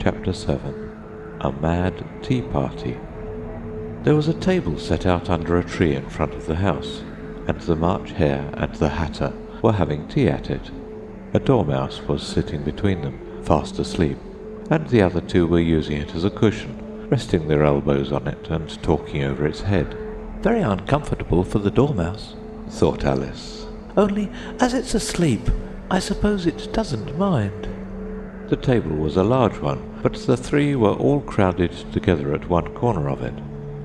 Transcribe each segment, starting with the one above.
Chapter 7 A Mad Tea Party. There was a table set out under a tree in front of the house, and the March Hare and the Hatter were having tea at it. A dormouse was sitting between them, fast asleep, and the other two were using it as a cushion, resting their elbows on it and talking over its head. Very uncomfortable for the dormouse, thought Alice. Only, as it's asleep, I suppose it doesn't mind. The table was a large one, but the three were all crowded together at one corner of it.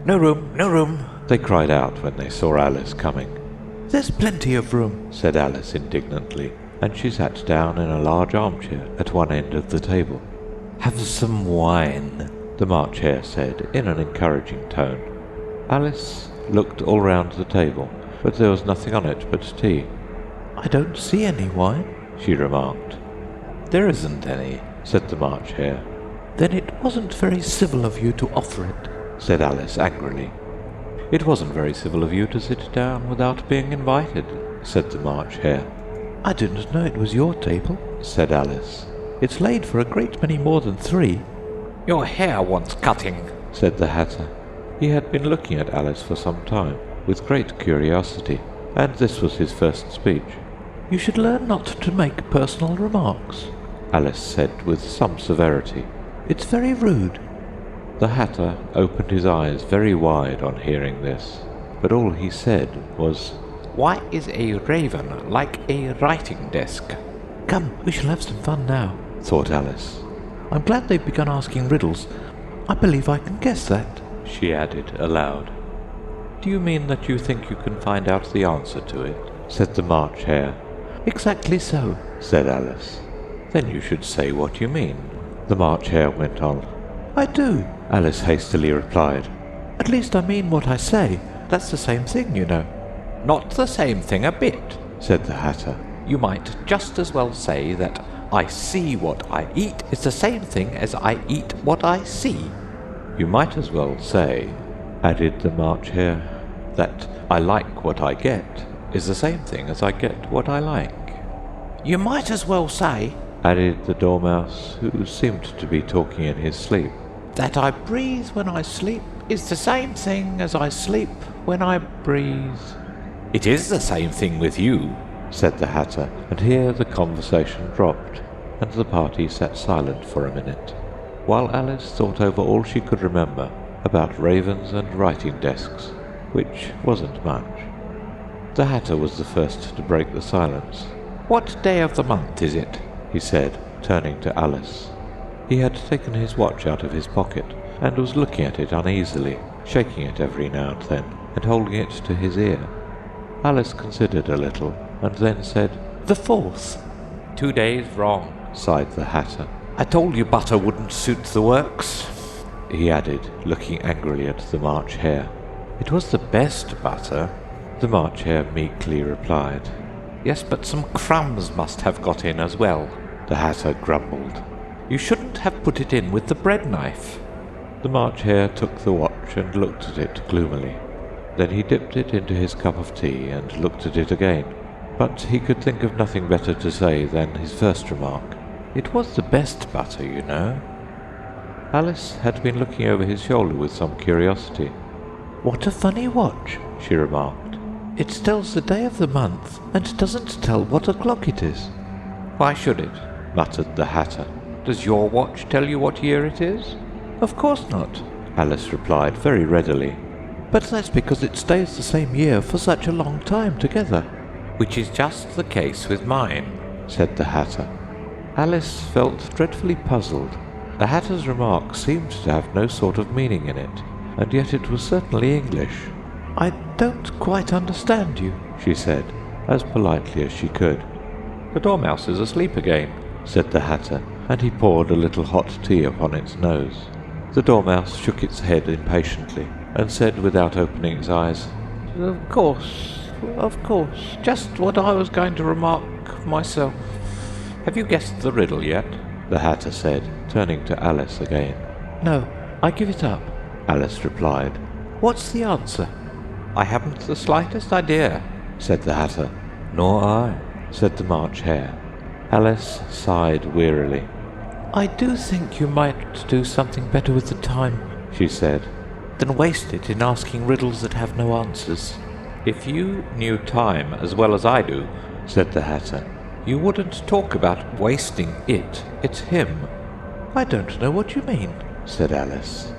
No room, no room, they cried out when they saw Alice coming. There's plenty of room, said Alice indignantly, and she sat down in a large armchair at one end of the table. Have some wine, the March Hare said in an encouraging tone. Alice looked all round the table, but there was nothing on it but tea. I don't see any wine, she remarked. There isn't any, said the March Hare. Then it wasn't very civil of you to offer it, said Alice angrily. It wasn't very civil of you to sit down without being invited, said the March Hare. I didn't know it was your table, said Alice. It's laid for a great many more than 3. Your hair wants cutting, said the Hatter. He had been looking at Alice for some time, with great curiosity, and this was his first speech. You should learn not to make personal remarks, Alice said with some severity. It's very rude. The Hatter opened his eyes very wide on hearing this, but all he said was, Why is a raven like a writing desk? Come, we shall have some fun now, thought Alice. I'm glad they've begun asking riddles. I believe I can guess that, she added aloud. Do you mean that you think you can find out the answer to it? Said the March Hare. Exactly so, said Alice. Then you should say what you mean, the March Hare went on. I do, Alice hastily replied. At least I mean what I say. That's the same thing, you know. Not the same thing a bit, said the Hatter. You might just as well say that I see what I eat is the same thing as I eat what I see. You might as well say, added the March Hare, that I like what I get is the same thing as I get what I like. You might as well say, added the Dormouse, who seemed to be talking in his sleep, that I breathe when I sleep is the same thing as I sleep when I breathe. It is the same thing with you, said the Hatter, and here the conversation dropped, and the party sat silent for a minute, while Alice thought over all she could remember about ravens and writing desks, which wasn't much. The Hatter was the first to break the silence. What day of the month is it? He said, turning to Alice. He had taken his watch out of his pocket, and was looking at it uneasily, shaking it every now and then, and holding it to his ear. Alice considered a little, and then said, The 4th. 2 days wrong, sighed the Hatter. I told you butter wouldn't suit the works, he added, looking angrily at the March Hare. It was the best butter, the March Hare meekly replied. Yes, but some crumbs must have got in as well, the Hatter grumbled. You shouldn't have put it in with the bread knife. The March Hare took the watch and looked at it gloomily. Then he dipped it into his cup of tea and looked at it again, but he could think of nothing better to say than his first remark. It was the best butter, you know. Alice had been looking over his shoulder with some curiosity. What a funny watch, she remarked. It tells the day of the month, and doesn't tell what o'clock it is. Why should it? Muttered the Hatter. Does your watch tell you what year it is? Of course not, Alice replied very readily. But that's because it stays the same year for such a long time together. Which is just the case with mine, said the Hatter. Alice felt dreadfully puzzled. The Hatter's remark seemed to have no sort of meaning in it, and yet it was certainly English. I don't quite understand you, she said, as politely as she could. The Dormouse is asleep again, said the Hatter, and he poured a little hot tea upon its nose. The Dormouse shook its head impatiently, and said without opening its eyes, Of course, just what I was going to remark myself. Have you guessed the riddle yet? The Hatter said, turning to Alice again. No, I give it up, Alice replied. What's the answer? I haven't the slightest idea, said the Hatter. Nor I, said the March Hare. Alice sighed wearily. I do think you might do something better with the time, she said. than waste it in asking riddles that have no answers. If you knew time as well as I do, said the Hatter, you wouldn't talk about wasting it. It's him. I don't know what you mean, said Alice.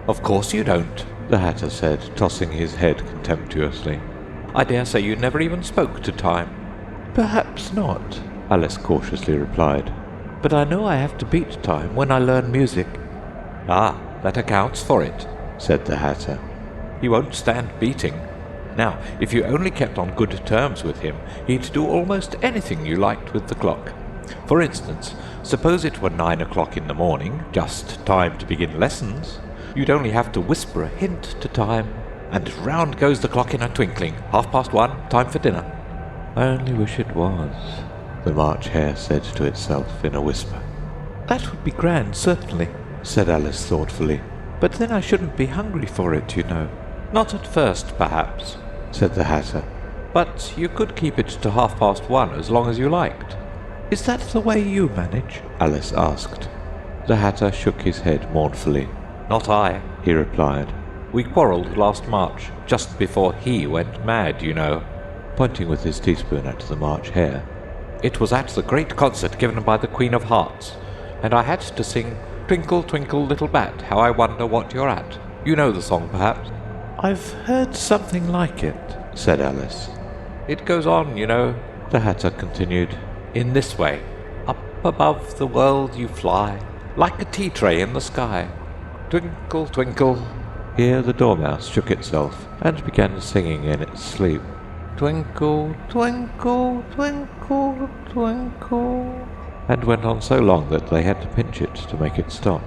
Of course you don't, The Hatter said, tossing his head contemptuously. I dare say you never even spoke to time. Perhaps not, Alice cautiously replied. but I know I have to beat time when I learn music. Ah, that accounts for it, said the Hatter. He won't stand beating. Now, if you only kept on good terms with him, he'd do almost anything you liked with the clock. For instance, suppose it were 9 o'clock in the morning, just time to begin lessons. You'd only have to whisper a hint to time, and round goes the clock in a twinkling. 1:30, time for dinner. I only wish it was, the March Hare said to itself in a whisper. That would be grand, certainly, Said Alice thoughtfully. but then I shouldn't be hungry for it, you know. Not at first, perhaps, Said the Hatter. but you could keep it to 1:30 as long as you liked. Is that the way you manage? Alice asked. The Hatter shook his head mournfully. Not I, He replied, we quarrelled last March, just before he went mad, you know. pointing with his teaspoon at the March Hare. It was at the great concert given by the Queen of Hearts, and I had to sing Twinkle, Twinkle, Little Bat, How I Wonder What You're At. You know the song, perhaps? I've heard something like it. Said Alice. It goes on, you know, The Hatter continued. in this way. Up above the world you fly, like a tea tray in the sky. Twinkle, twinkle, Here the Dormouse shook itself and began singing in its sleep. twinkle, twinkle, twinkle, twinkle. And went on so long that they had to pinch it to make it stop.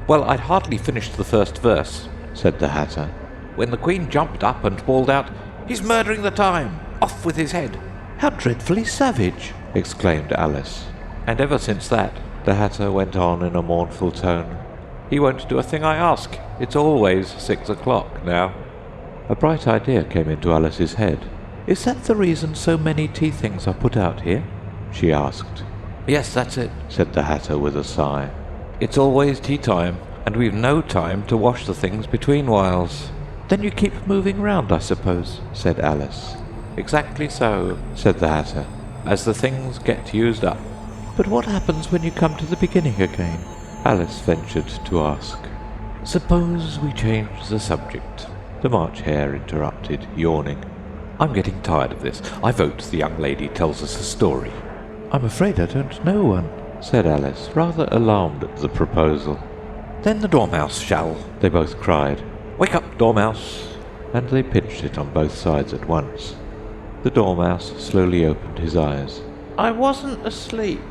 Well, I'd hardly finished the first verse Said the Hatter. when the Queen jumped up and bawled out, "He's murdering the time! Off with his head!" How dreadfully savage! Exclaimed Alice. And ever since that, The Hatter went on in a mournful tone. he won't do a thing I ask. It's always 6 o'clock now. A bright idea came into Alice's head. Is that the reason so many tea things are put out here? She asked. Yes, that's it. Said the Hatter with a sigh. It's always tea time, and we've no time to wash the things between whiles. Then you keep moving round, I suppose. Said Alice. Exactly so, Said the Hatter. as the things get used up. But what happens when you come to the beginning again? Alice ventured to ask. Suppose we change the subject. The March Hare interrupted, yawning. I'm getting tired of this. I vote the young lady tells us a story. I'm afraid I don't know one. Said Alice, rather alarmed at the proposal. Then the Dormouse shall. They both cried, Wake up, Dormouse. and they pinched it on both sides at once. The Dormouse slowly opened his eyes. I wasn't asleep.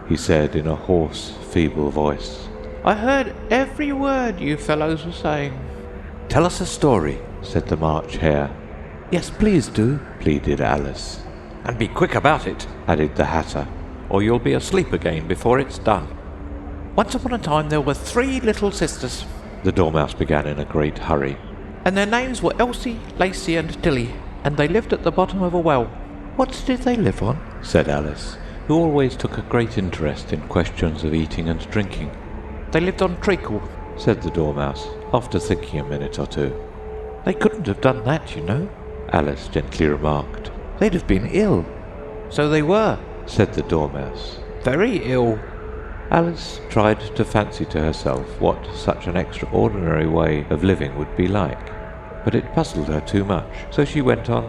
He said in a hoarse, feeble voice. I heard every word you fellows were saying. Tell us a story, Said the March Hare. Yes, please do. Pleaded Alice. and be quick about it, Added the Hatter. or you'll be asleep again before it's done. Once upon a time there were 3 little sisters, The Dormouse began in a great hurry. And their names were Elsie, Lacey, and Tilly, and they lived at the bottom of a well. What did they live on? Said Alice, who always took a great interest in questions of eating and drinking. They lived on treacle. Said the Dormouse, after thinking a minute or two. They couldn't have done that, you know. Alice gently remarked. They'd have been ill. So they were. Said the Dormouse. Very ill. Alice tried to fancy to herself what such an extraordinary way of living would be like, but it puzzled her too much, so she went on.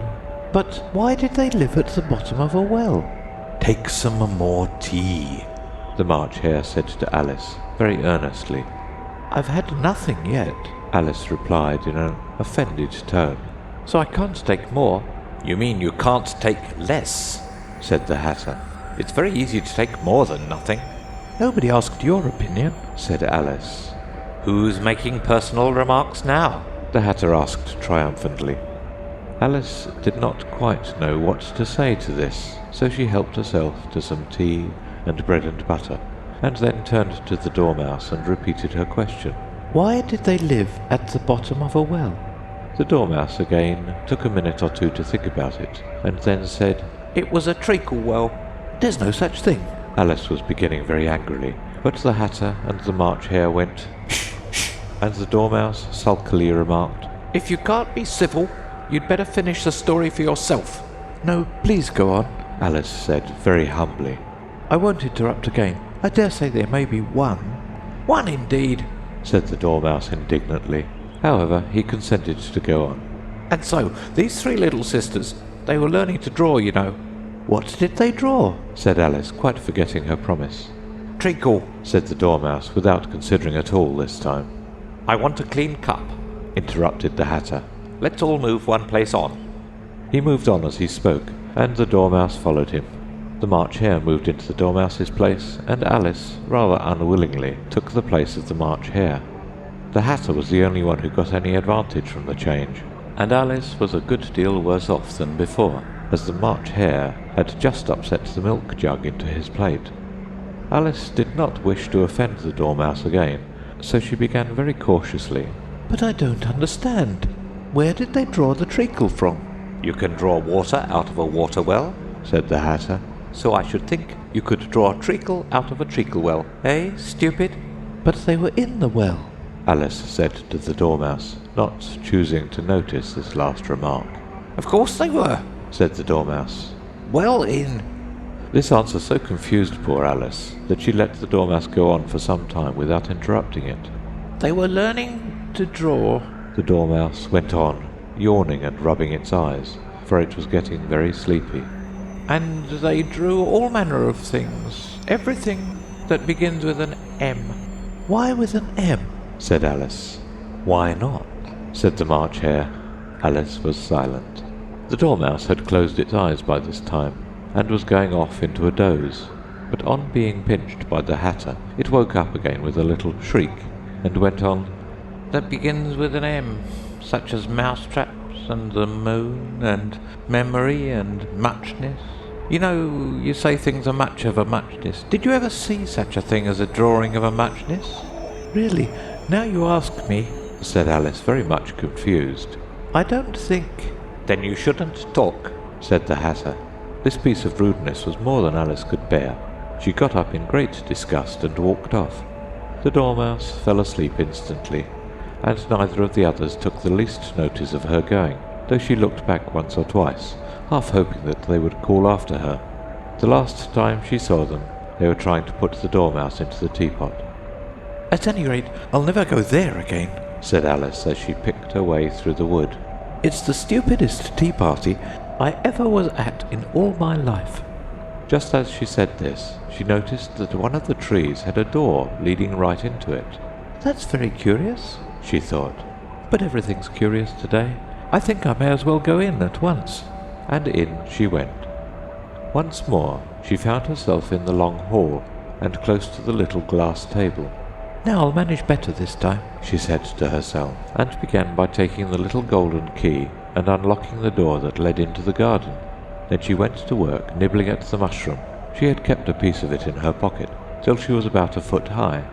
But why did they live at the bottom of a well? Take some more tea. The March Hare said to Alice, very earnestly. I've had nothing yet, Alice replied in an offended tone. so I can't take more. You mean you can't take less? Said the Hatter. It's very easy to take more than nothing. Nobody asked your opinion. Said Alice. Who's making personal remarks now? The Hatter asked triumphantly. Alice did not quite know what to say to this, so she helped herself to some tea and bread and butter, and then turned to the Dormouse and repeated her question. Why did they live at the bottom of a well? The Dormouse again took a minute or two to think about it, and then said, It was a treacle well. There's no such thing. Alice was beginning very angrily, But the Hatter and the March Hare went, and the Dormouse sulkily remarked, If you can't be civil, you'd better finish the story for yourself. No, please go on, Alice said very humbly. I won't interrupt again. I dare say there may be one. One indeed, said the Dormouse indignantly. However, he consented to go on. And so, these three little sisters, they were learning to draw, you know. What did they draw? Said Alice, quite forgetting her promise. Treacle, said the Dormouse, without considering at all this time. I want a clean cup, interrupted the Hatter. Let's all move one place on. He moved on as he spoke, and the Dormouse followed him. The March Hare moved into the Dormouse's place, and Alice, rather unwillingly, took the place of the March Hare. The Hatter was the only one who got any advantage from the change, and Alice was a good deal worse off than before, as the March Hare had just upset the milk jug into his plate. Alice did not wish to offend the Dormouse again, so she began very cautiously. But I don't understand. Where did they draw the treacle from? You can draw water out of a water well, said the Hatter. So I should think you could draw a treacle out of a treacle well, eh, stupid? But they were in the well, Alice said to the Dormouse, not choosing to notice this last remark. Of course they were, said the Dormouse. Well in. This answer so confused poor Alice that she let the Dormouse go on for some time without interrupting it. They were learning to draw, the Dormouse went on, yawning and rubbing its eyes, for it was getting very sleepy. And they drew all manner of things, everything that begins with an M. Why with an M? Said Alice. Why not? Said the March Hare. Alice was silent. The Dormouse had closed its eyes by this time, and was going off into a doze, but on being pinched by the Hatter, it woke up again with a little shriek, and went on, That begins with an M, such as mousetraps, and the moon, and memory, and muchness. You know, you say things are much of a muchness. Did you ever see such a thing as a drawing of a muchness? Really, now you ask me, said Alice, very much confused. I don't think. Then you shouldn't talk, said the Hatter. This piece of rudeness was more than Alice could bear. She got up in great disgust and walked off. The Dormouse fell asleep instantly, and neither of the others took the least notice of her going, though she looked back once or twice, half hoping that they would call after her. The last time she saw them, they were trying to put the Dormouse into the teapot. At any rate, I'll never go there again, said Alice as she picked her way through the wood. It's the stupidest tea party I ever was at in all my life. Just as she said this, she noticed that one of the trees had a door leading right into it. That's very curious, she thought. But everything's curious today. I think I may as well go in at once. And in she went. Once more she found herself in the long hall, and close to the little glass table. Now I'll manage better this time, she said to herself, and began by taking the little golden key and unlocking the door that led into the garden. Then she went to work nibbling at the mushroom. She had kept a piece of it in her pocket till she was about a foot high.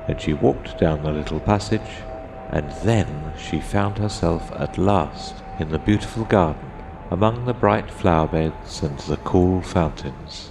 Then she walked down the little passage, and then she found herself at last in the beautiful garden, among the bright flower beds and the cool fountains.